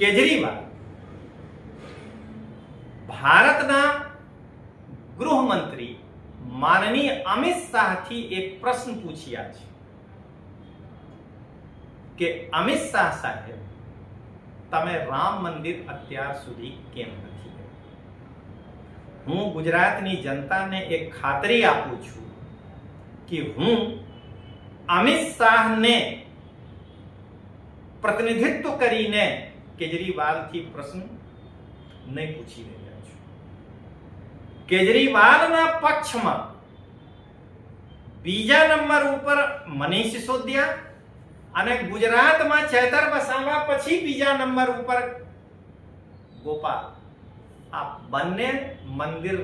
કેજરીવાલ ભારતના ગૃહમંત્રી માનનીય અમિત શાહથી એક પ્રશ્ન પૂછ્યા છે કે અમિત શાહ સાહેબ, તમે રામ મંદિર અત્યાર સુધી કેમ નથી ગયું? હું ગુજરાતની જનતાને એક ખાતરી આપું છું કે હું અમિત શાહને પ્રતિનિધિત્વ કરીને કેજરીવાલથી પ્રશ્ન નહીં પૂછી રહ્યા છું. કેજરીવાલના પક્ષમાં બીજા નંબર ઉપર મનીષ સિસોદિયા અને ગુજરાતમાં ચેતર વસાવા પછી બીજા નંબર ઉપર ગોપાલ, આ બંને મંદિર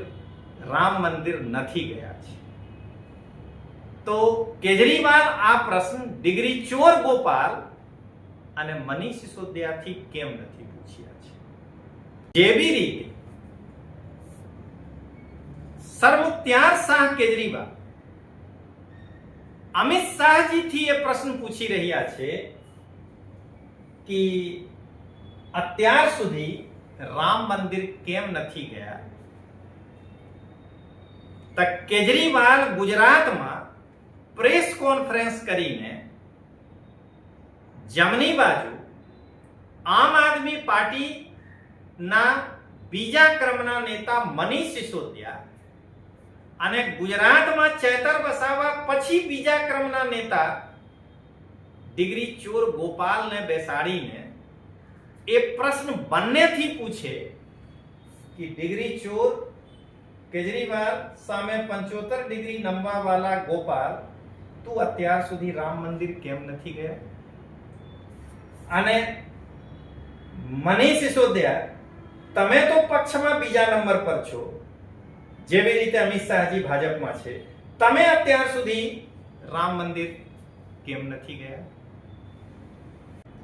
રામ મંદિર નથી ગયા છે. તો કેજરીવાલ આ પ્રશ્ન ડિગ્રી ચોર ગોપાલ અને મનીષ સિસોદિયાથી કેમ નથી પૂછ્યા છે? જેવી રીતે સરમુખત્યાર શાહ કેજરીવાલ અમિત શાહજીથી એ પ્રશ્ન પૂછી રહ્યા છે કે અત્યાર સુધી રામ મંદિર કેમ નથી ગયા, તો કેજરીવાલ ગુજરાતમાં પ્રેસ કોન્ફરન્સ કરીને જમણી બાજુ આમ આદમી પાર્ટીના બીજા ક્રમના નેતા મનીષ સિસોદિયા અને ગુજરાતમાં ચેતર વસાવા પછી બીજા ક્રમના નેતા ડિગ્રી ચોર ગોપાલને બેસાડીને એ પ્રશ્ન બંનેથી પૂછે કે ડિગ્રી ચોર કેજરીવાલ સામે 75 ડિગ્રી નમવા વાળા ગોપાલ, તું અત્યાર સુધી રામ મંદિર કેમ નથી ગયા? અને મનીષ સિસોદિયા, તમે તો પક્ષમાં બીજા નંબર પર છો, જેવી રીતે અમિત શાહજી ભાજપમાં છે, તમે અત્યાર સુધી રામ મંદિર કેમ નથી ગયા?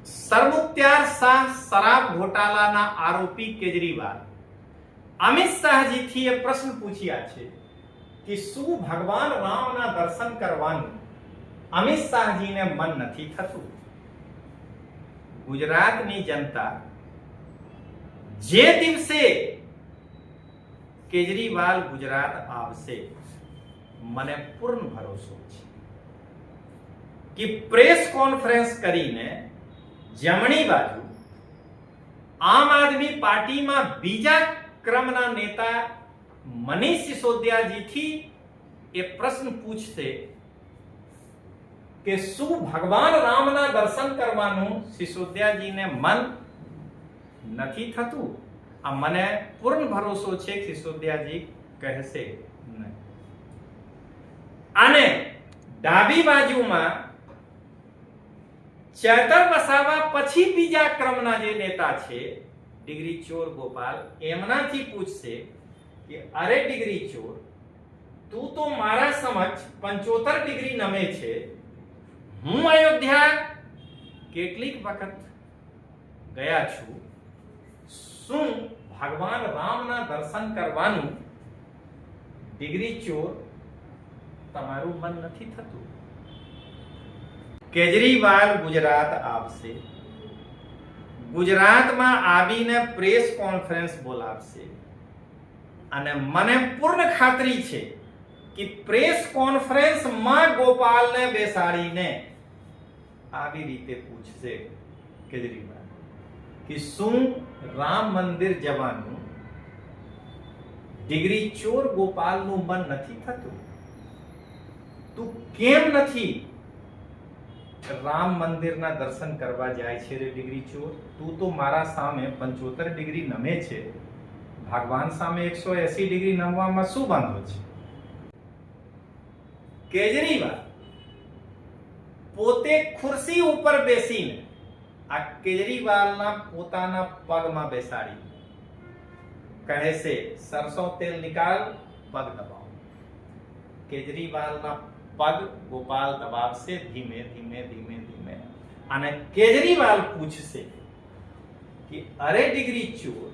સરમુખત્યાર શાહ શરાબ ઘોટાલાના આરોપી કેજરીવાલ અમિત શાહજીથી એ પ્રશ્ન પૂછ્યા છે કે શું ભગવાન રામના દર્શન કરવાનું અમિત શાહજીને મન નથી થતું? ગુજરાતની જનતા જે દિવસે કેજરીવાલ ગુજરાત આવશે, મને પૂર્ણ ભરોસો છે કે પ્રેસ કોન્ફરન્સ કરીને જમણી બાજુ આમ આદમી પાર્ટીમાં બીજા ક્રમના નેતા મનીષ સિસોદિયાજીથી એ પ્રશ્ન પૂછશે કે શું ભગવાન રામના દર્શન કરવાનું સિસોદિયાજીને મન નથી થતું? આ મને પૂર્ણ ભરોસો છે કે સિસોદિયાજી કહેશે નહીં. અને ડાબી બાજુમાં ચેતર વસાવા પછી બીજા ક્રમના જે નેતા છે ડિગ્રી ચોર ગોપાલ, એમનાથી પૂછશે કે અરે ડિગ્રી ચોર, તું તો મારા સમક્ષ 75 ડિગ્રી નમે છે. હું અયોધ્યા કેટલીક વખત ગયા છું, શું ભગવાન રામના દર્શન કરવાનું ડિગ્રી ચોર તમારું મન નથી થતું? કેજરીવાલ ગુજરાત આવશે, ગુજરાતમાં આવીને પ્રેસ કોન્ફરન્સ બોલાવશે અને મને પૂર્ણ ખાતરી છે કે પ્રેસ કોન્ફરન્સમાં ગોપાલને બેસાડીને આવી રીતે પૂછશે કેજરીવાલ કે શું રામ મંદિર જવાનું ડિગ્રી ચોર ગોપાલનું મન નથી થતું? તું કેમ નથી રામ મંદિરના દર્શન કરવા જાય છે રે ડિગ્રી ચોર? તું તો મારા સામે 75 ડિગ્રી નમે છે, ભગવાન સામે 180 ડિગ્રી નમવામાં શું વાંધો છે? કેજરીવાલ પોતે ખુરશી ઉપર બેસીને આ કેજરીવાલના પોતાના પગમાં બેસાડી કહે છે, સરસો તેલ નિકાલ, પગ દબાવો. કેજરીવાલના પગ ગોપાલ દબાવશે ધીમે ધીમે ધીમે ધીમે અને કેજરીવાલ પૂછશે કે અરે ડિગ્રી ચોર,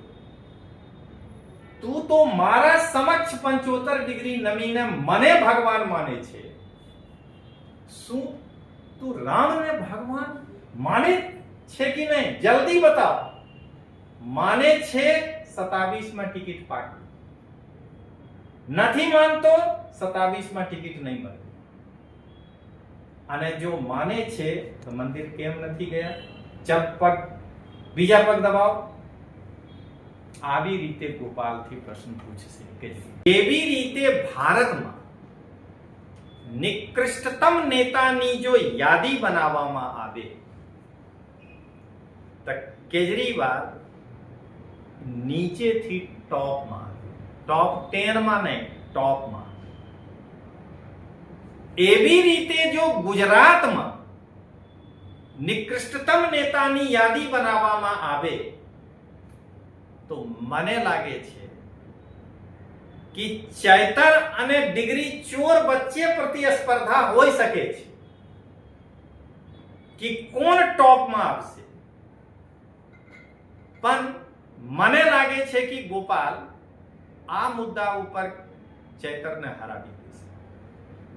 તું તો મારા સમક્ષ 75 ડિગ્રી નમીને મને ભગવાન માને છે, શું તું રામને ભગવાન માને છે કે નહીં? જલ્દી બતાવ. માને છે 27માં ટિકિટ પાકી, નથી માનતો 27માં ટિકિટ નહીં મળે. અને જો માને છે તો મંદિર કેમ નથી ગયા? બીજા પગ દબાવો. આવી રીતે ગોપાલથી પ્રશ્ન પૂછશે કે એવી રીતે ભારતમાં નિકૃષ્ટતમ નેતાની જો યાદી બનાવવામાં આવે તો કેજરીવાલ નીચેથી ટોપમાં, ટોપ 10માં નહીં, ટોપમાં. એવી રીતે જો ગુજરાતમાં નિકૃષ્ટતમ નેતાની યાદી બનાવવામાં આવે તો મને લાગે છે કે ચૈતર અને ડિગ્રી ચોર વચ્ચે પ્રતિસ્પર્ધા હોઈ શકે છે કે કોણ ટોપમાં આવશે. પણ મને લાગે છે કે ગોપાલ આ મુદ્દા ઉપર ચૈતરને હરાવી દેશે.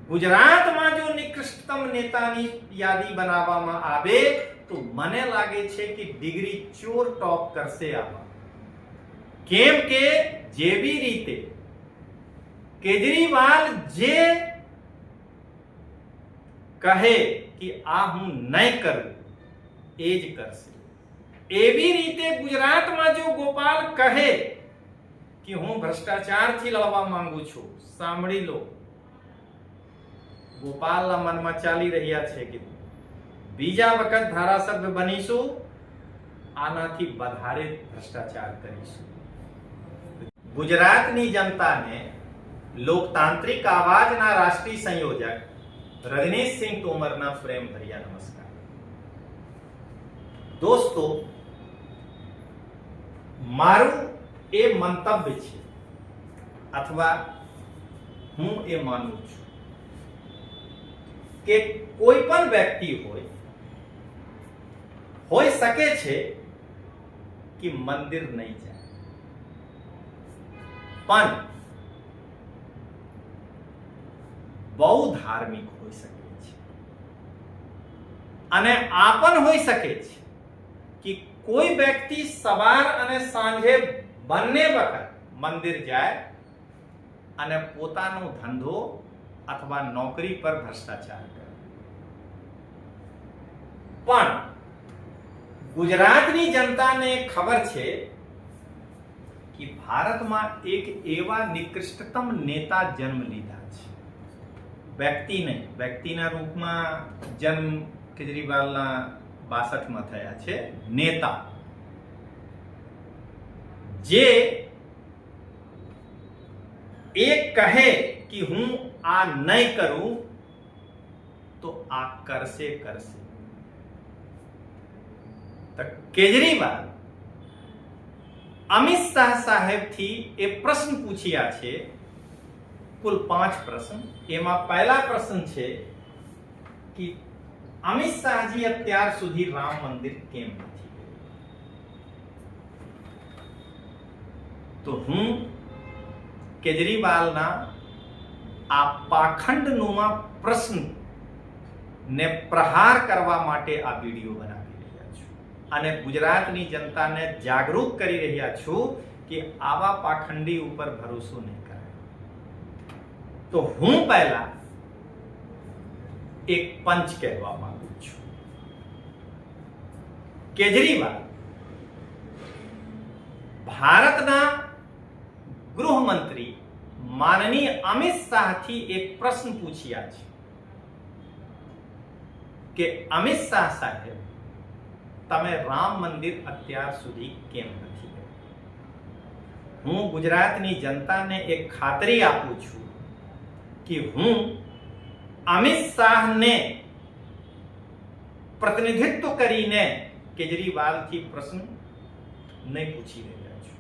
ગુજરાતમાં જો નિકૃષ્ટતમ નેતાની યાદી બનાવવામાં આવે તો મને લાગે છે કે ડિગ્રી ચોર ટોપ કરશે આમાં. કેમ કે જેવી રીતે કેજરીવાલ જે કહે કે આ હું નહીં કરું એ જ કરશે, એવી રીતે ગુજરાતમાં જો ગોપાલ કહે કે હું ભ્રષ્ટાચારથી લડવા માંગુ છું, સાંભળી લો, ગોપાલના મનમાં ચાલી રહ્યા છે કે બીજા વખત ધારાસભ્ય બનીશું, આનાથી વધારે ભ્રષ્ટાચાર કરીશું. ગુજરાતની જનતાને લોકતાંત્રિક આવાજના રાષ્ટ્રીય સંયોજક રજનીશસિંહ તોમરના પ્રેમ ભર્યા નમસ્કાર. દોસ્તો, મારું એ મંતવ્ય છે અથવા હું એ માનું છું કે કોઈ પણ વ્યક્તિ હોઈ શકે છે કે મંદિર નહીં જાય, પણ બહુ ધાર્મિક હોઈ શકે છે. અને આ પણ હોઈ શકે છે કે કોઈ વ્યક્તિ સવાર અને સાંજે બંને વખત મંદિર જાય અને પોતાનો ધંધો અથવા નોકરી પર ભ્રષ્ટાચાર કરે. પણ ગુજરાતની જનતાને ખબર છે કે ભારતમાં એક એવા નિકૃષ્ટતમ નેતા જન્મ લીધા છે. વ્યક્તિ નહીં, વ્યક્તિના રૂપમાં જન્મ કેજરીવાલના 62માં થયા છે. નેતા જે એક કહે કે હું આ નહીં કરું તો આ કરશે. તો કેજરીવાલ અમિત શાહ સાહેબથી એ પ્રશ્ન પૂછ્યા છે, કુલ 5 પ્રશ્ન. એમાં પહેલા પ્રશ્ન છે કે અમિત શાહજી અત્યાર સુધી રામ મંદિર કેમ નથી ગયું? તો હું કેજરીવાલના આ પાખંડનુમા પ્રશ્ન ને પ્રહાર કરવા માટે આ વિડીયો બનાવી રહ્યા છું અને ગુજરાતની જનતાને જાગૃત કરી રહ્યા છું કે આવા પાખંડી ઉપર ભરોસો નહીં કરાય. તો હું પહેલા એક પંચ કહેવા માંગુ છું. કેજરીવાલ ભારતના ગૃહમંત્રી માનનીય અમિત શાહથી એક પ્રશ્ન પૂછ્યા છે કે અમિત શાહ સાહેબ, તમે રામ મંદિર અત્યાર સુધી કેમ નથી ગયું? હું ગુજરાતની જનતાને એક ખાતરી આપું છું કે હું અમિત શાહને પ્રતિનિધિત્વ કરીને કેજરીવાલથી પ્રશ્ન નહીં પૂછી રહ્યા છું.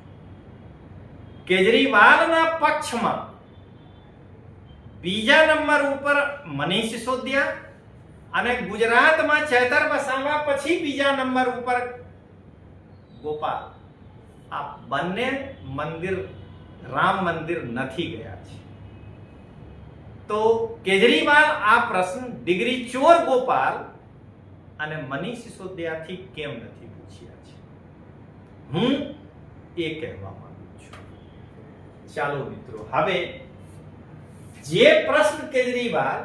કેજરીવાલના પક્ષમાં બીજા નંબર ઉપર મનીષ સિસોદિયા અને ગુજરાતમાં ચૈતર વસાવા પછી બીજા નંબર ઉપર ગોપાલ. આ બંને મંદિર રામ મંદિર નથી ગયા છે. તો કેજરીવાલ આ પ્રશ્ન ડિગ્રી ચોર ગોપાલ અને મનીષ સિસોદિયાથી કેમ નથી પૂછ્યા છે? હું એ કહેવા માંગુ છું. ચાલો મિત્રો, હવે જે પ્રશ્ન કેજરીવાલ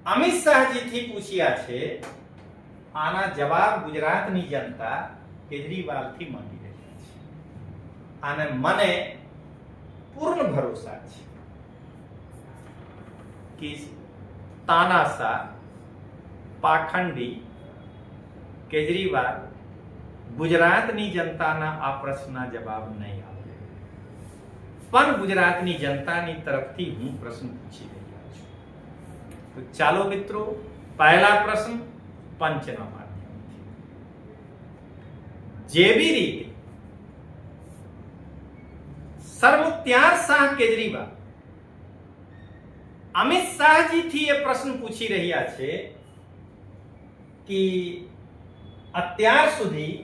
અમિત શાહજીથી પૂછ્યા છે આના જવાબ ગુજરાતની જનતા કેજરીવાલથી માંગી રહી છે અને મને પૂર્ણ ભરોસા છે કે તાનાશાહ પાખંડી કેજરીવાલ ગુજરાતની જનતાના આ પ્રશ્નના જવાબ નહીં આપે, પણ ગુજરાતની જનતાની તરફથી હું પ્રશ્ન પૂછી રહ્યો છું. તો ચાલો મિત્રો, પહેલા પ્રશ્ન પંચના માધ્યમથી. જેવી રીતે સરમુખત્યાર શાહ કેજરીવાલ અમિત શાહજીથી એ પ્રશ્ન પૂછી રહ્યા છે કે અત્યાર સુધી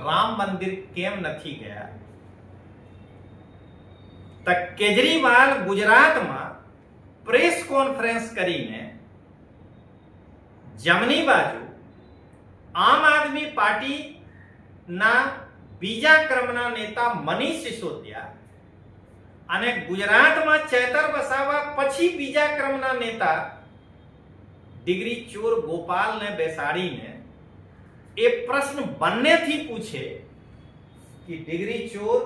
રામ મંદિર કેમ નથી ગયા, તો કેજરીવાલ ગુજરાતમાં પ્રેસ કોન્ફરન્સ કરીને જમણી બાજુ આમ આદમી પાર્ટીના બીજા ક્રમના નેતા મનીષ સિસોદિયા અને ગુજરાતમાં ચેતર વસાવા પછી બીજા ક્રમના નેતા ડિગ્રી ચોર ગોપાલને બેસાડીને એ પ્રશ્ન બંનેથી પૂછે કે ડિગ્રી ચોર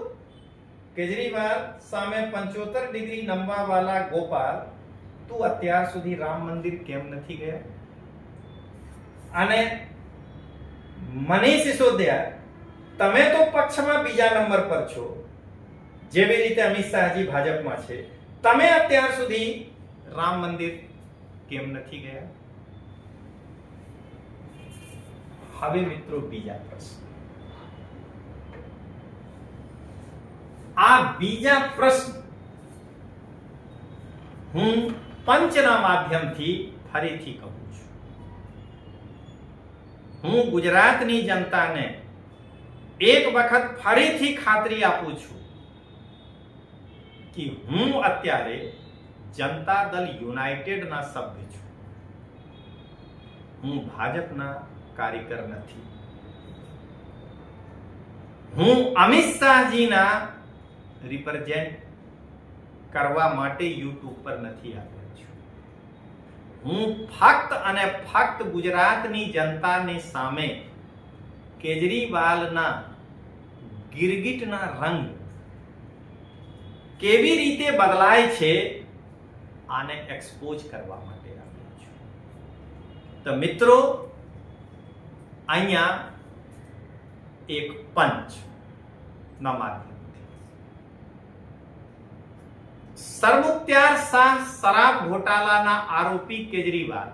કેજરીવાલ સામે 75 ડિગ્રી નમવા વાળા ગોપાલ, તું અત્યાર સુધી રામ મંદિર કેમ નથી ગયા? અને મનીષ સિસોદિયા, તમે તો પક્ષમાં બીજા નંબર પર છો, જેવી રીતે અમિત શાહજી ભાજપમાં છે, તમે અત્યાર સુધી રામ મંદિર કેમ નથી ગયા? હવે મિત્રો બીજા પ્રશ્ન. આ બીજા પ્રશ્ન હું પંચના માધ્યમથી ફરીથી કહું છું. હું ગુજરાતની જનતાને એક વખત ફરીથી ખાતરી આપું છું કે હું અત્યારે જનતા દળ યુનાઇટેડના સભ્ય છું. હું ભાજપના કાર્યકર નથી. હું અમિત શાહજીના રિપ્રેઝેન્ટ કરવા માટે યુટ્યુબ પર નથી આવ્યો છું. હું ફક્ત અને ફક્ત ગુજરાતની જનતાની સામે કેજરીવાલના ગિરગિટના રંગ કેવી રીતે બદલાય છે આને એક્સપોઝ કરવા માટે આવ્યો છું. તો મિત્રો, અહીંયા એક પંચ ના માધ્યમથી સરમુખત્યાર શાહ શરાબ ઘોટાલાના આરોપી કેજરીવાલ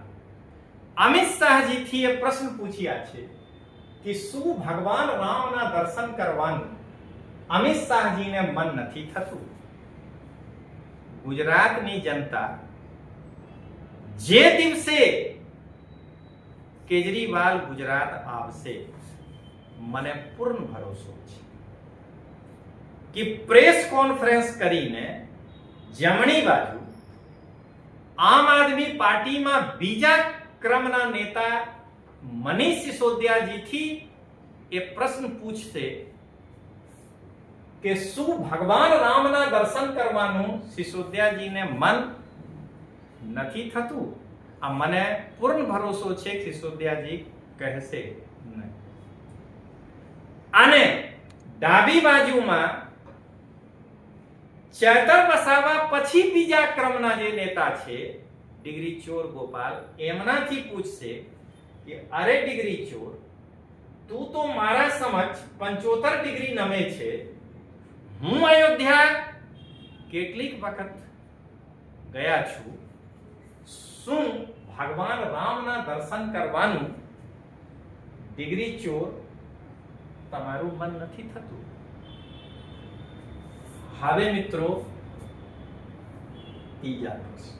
અમિત શાહજીથી એ પ્રશ્ન પૂછ્યા છે કે શું ભગવાન રામના દર્શન કરવાનું અમિત શાહજીને મન નથી થતું? ગુજરાતની જનતા જે દિવસે કેજરીવાલ ગુજરાત આવશે, મને પૂર્ણ ભરોસો છે કે પ્રેસ કોન્ફરન્સ કરીને જમણી બાજુ આમ આદમી પાર્ટીમાં બીજા ક્રમના નેતા મનીષ સિસોદિયાજીથી એ પ્રશ્ન પૂછશે કે શું ભગવાન રામના દર્શન કરવાનું સિસોદિયાજીને મન નથી થતું? આ મને પૂર્ણ ભરોસો છે કે સિસોદિયાજી કહેશે નહીં. અને ડાબી બાજુમાં ચેતર વસાવા પછી બીજા ક્રમના જે નેતા છે ડિગ્રી ચોર ગોપાલ, એમનાથી પૂછશે કે અરે ડિગ્રી ચોર, તું તો મારા સમક્ષ 75 ડિગ્રી નમે છે. હું અયોધ્યા કેટલીક વખત ગયા છું, શું ભગવાન રામના દર્શન કરવાનું ડિગ્રી ચોર તમારું મન નથી થતું? હવે મિત્રો ત્રીજા પ્રશ્ન.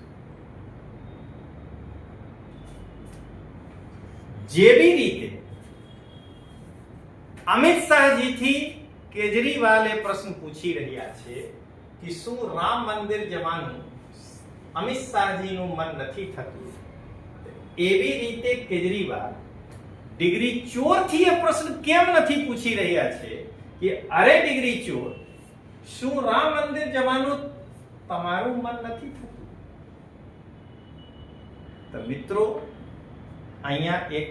જેવી રીતે અમિત શાહજીથી કેજરીવાલે પ્રશ્ન પૂછી રહ્યા છે કે શું રામ મંદિર જવાનું અમિત શાહજીનું મન નથી થતું, એવી રીતે કેજરીવાલ ડિગ્રી ચોરથી એ પ્રશ્ન કેમ નથી પૂછી રહ્યા છે કે અરે ડિગ્રી ચોર, શું રામ મંદિર જવાનું તમારું મન નથી થતું? તો મિત્રો અહીંયા એક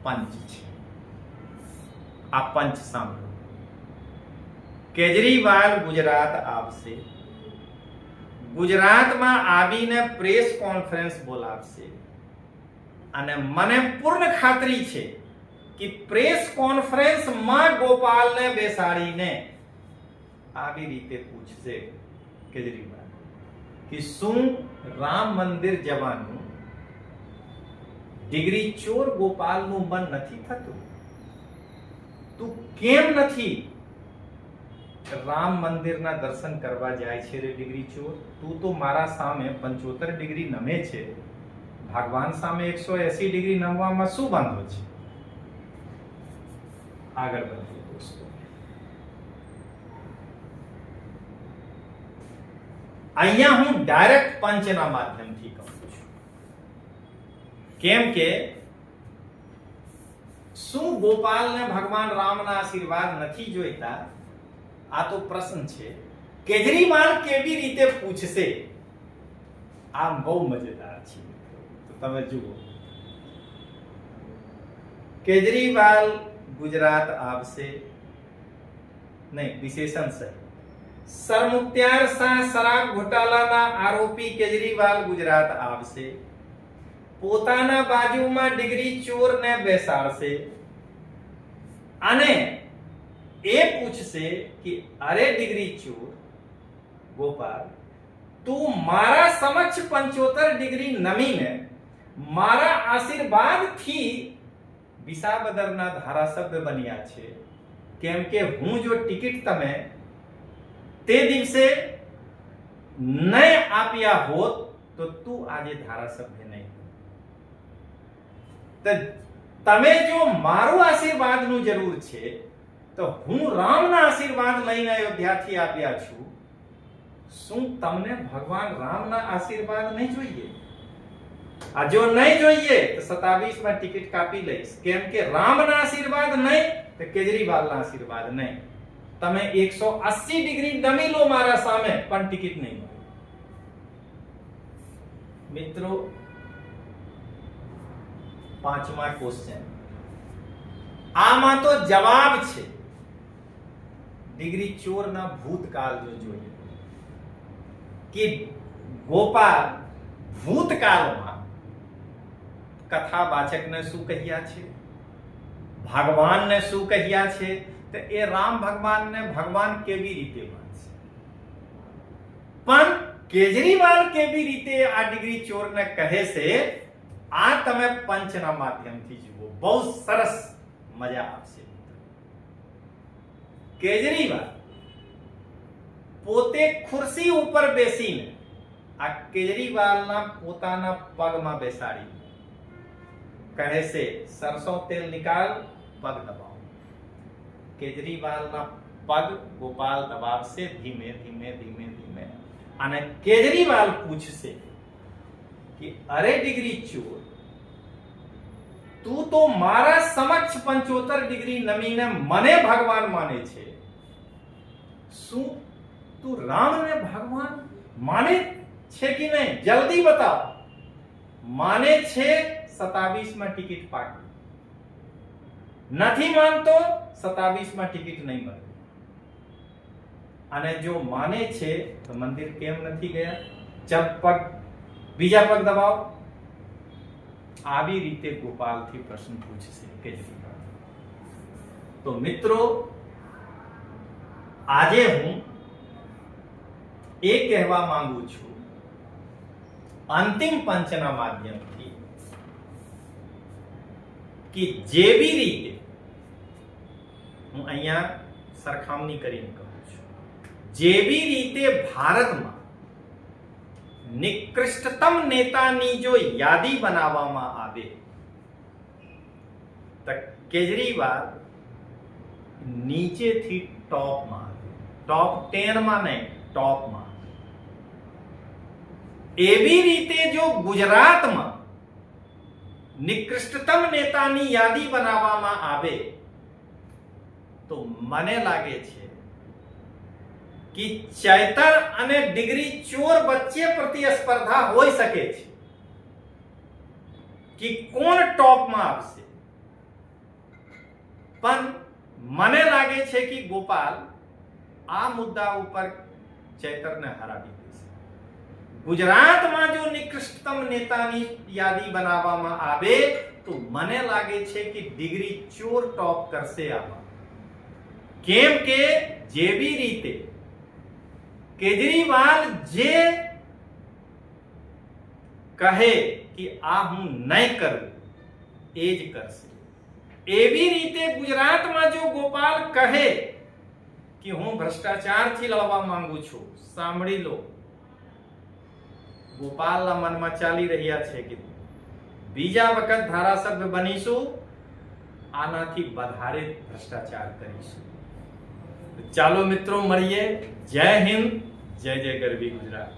પંચ છે, આ પંચ સાંભળો. કેજરીવાલ ગુજરાત આવશે, ગુજરાતમાં આવીને પ્રેસ કોન્ફરન્સ બોલાવશે અને મને પૂર્ણ ખાતરી છે કે પ્રેસ કોન્ફરન્સમાં ગોપાલને બેસાડીને આવી રીતે પૂછશે કેજરીવાલ કે શું રામ મંદિર જવાનું ડિગ્રી ચોર ગોપાલનું મન નથી થતું? તું કેમ નથી રામ મંદિરના દર્શન કરવા જાય છે રે ડિગ્રી ચોર? તું તો મારા સામે 75 ડિગ્રી નમે છે, ભગવાન સામે 180 ડિગ્રી નમવામાં શું વાંધો છે? આગળ વધીએ દોસ્તો. અહીંયા હું ડાયરેક્ટ પંચના માધ્યમથી કહું છું, કેમ કે શું ગોપાલને ભગવાન રામના આશીર્વાદ નથી જોઈતા? આ તો પ્રશ્ન છે. કેજરીવાલ કેવી રીતે પૂછશે? આ બહુ મજેદાર છે. તો તમે જુઓ, કેજરીવાલ ગુજરાત આવશે, નહીં વિશેષણ છે, સરમુખત્યાર શાહ શરાબ ઘોટાલાના આરોપી કેજરીવાલ ગુજરાત આવશે, પોતાના બાજુમાં ડિગ્રી ચોરને બેસાડશે અને એ પૂછશે કે અરે ડિગ્રી ચોર ગોપાલ, તું મારા સમક્ષ 75 ડિગ્રી નમીને મારા આશીર્વાદથી વિસાવદરના ધારાસભ્ય બન્યા છે, કેમ કે હું જો ટિકિટ તમે તે દિવસે નહીં આપ્યા હોત તો તું આજે ધારાસભ્ય નહીં. તો તમે જો મારું આશીર્વાદનું જરૂર છે તો હું રામના આશીર્વાદ લઈને અયોધ્યાથી આપ્યા છું. શું તમને ભગવાન રામના આશીર્વાદ નહીં જોઈએ? આ જો નહીં જોઈએ તો 27 માં ટિકિટ કાપી લઈશ, કેમ કે રામના આશીર્વાદ નહીં તો કેજરીવાલના આશીર્વાદ નહીં. તમે 180 ડિગ્રી નમી લો મારા સામે પણ ટિકિટ નહીં મળે. મિત્રો, પાંચમા ક્વેશ્ચન, આમાં તો જવાબ છે. ડિગ્રી ચોરના ભૂતકાળ જો જોઈએ કે ગોપાલ ભૂતકાળમાં કથાવાચકને શું કહ્યા છે, ભગવાનને શું કહ્યા છે, તો એ રામ ભગવાનને ભગવાન કેવી રીતે માનશે? પણ કેજરીવાલ કેવી રીતે આ ડિગ્રી ચોરને કહે છે, આ તમે પંચના માધ્યમથી જુઓ, બહુ સરસ મજા આવશે. કેજરીવાલ પોતે ખુરશી ઉપર બેસીને આ કેજરીવાલના પોતાના પગમાં બેસાડી કહે છે, સરસો તેલ નિકાલ, પગ દબાવો. કેજરીવાલના પગ ગોપાલ દબાવશે ધીમે ધીમે ધીમે ધીમે અને કેજરીવાલ પૂછશે કે અરે ડિગ્રી ચોર, તું તો મારા સમક્ષ 75 ડિગ્રી નમીને મને ભગવાન માને છે, શું તું રામને ભગવાન માને છે કે નહીં? જલ્દી બતાવ. માને છે 27 માં ટિકિટ પાકી, નથી માનતો 27 માં ટિકિટ નહીં મળે. અને જો માને છે તો મંદિર કેમ નથી ગયા? જબ પગ બીજા પગ દબાવો. આવી રીતે ગોપાલથી પ્રશ્ન પૂછશે કેજરીવાલ. તો મિત્રો, આજે હું એ કહેવા માંગુ છું અંતિમ પંચના માધ્યમથી કે જે બી રીતે હું અહીંયા સરખામણી કરીને કહું છું, જે બી રીતે ભારતમાં નિકૃષ્ટતમ નેતાની જો યાદી બનાવવામાં આવે તો કેજરીવાલ નીચેથી ટોપમાં આવે, ટોપ 10 માં નહીં, ટોપમાં. એવી રીતે જો ગુજરાતમાં નિકૃષ્ટતમ નેતાની યાદી બનાવવામાં આવે તો મને લાગે છે કે ચૈતર અને ડિગ્રી ચોર વચ્ચે પ્રતિસ્પર્ધા હોઈ શકે છે કે કોણ ટોપમાં આવશે. પણ મને લાગે છે કે ગોપાલ આ મુદ્દા ઉપર ચૈતરને હરાવી દેશે. ગુજરાતમાં જો નિકૃષ્ટતમ નેતાની યાદી બનાવવામાં આવે તો મને લાગે છે કે ડિગ્રી ચોર ટોપ કરશે આમાં. કેમ કે જેવી રીતે કેજરીવાલ જે કહે કે આ હું નહીં કરું એ જ કરશે, એવી રીતે ગુજરાતમાં જો ગોપાલ કહે કે હું ભ્રષ્ટાચારથી લડવા માંગુ છું, સાંભળી લો, ગોપાલના મનમાં ચાલી રહ્યા છે કે બીજા વખત ધારાસભ્ય બનીશું, આનાથી વધારે ભ્રષ્ટાચાર કરીશું. ચાલો મિત્રો મળીએ. જય હિન્દ, જય જય ગરવી ગુજરાત.